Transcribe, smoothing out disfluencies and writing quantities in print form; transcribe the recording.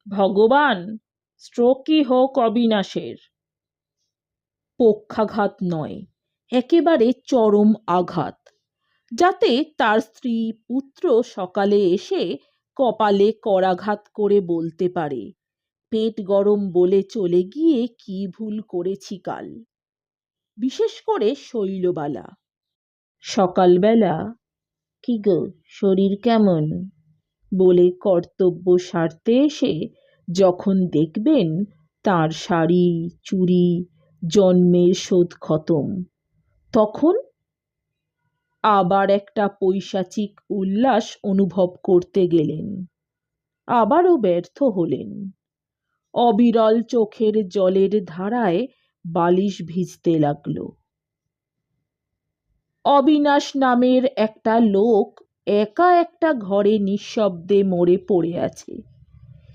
ভগবান, স্ট্রোকই হোক অবিনাশের। পক্ষাঘাত নয়, একেবারে চরম আঘাত, যাতে তার স্ত্রী পুত্র সকালে এসে কপালে করাঘাত করে বলতে পারে, পেট গরম বলে চলে গিয়ে কি ভুল করেছি কাল। বিশেষ করে শৈলবালা। সকালবেলা, কি গো, শরীর কেমন বলে কর্তব্য সারতে এসে যখন দেখবেন তার শাড়ি চুড়ি জন্মের শোধ খতম, তখন আবার একটা পৈশাচিক উল্লাস অনুভব করতে গেলেন, আবারও ব্যর্থ হলেন। অবিরল চোখের জলের ধারায় বালিশ ভিজতে লাগলো। অবিনাশ নামের একটা লোক একা একটা ঘরে নিঃশব্দে মরে পড়ে আছে।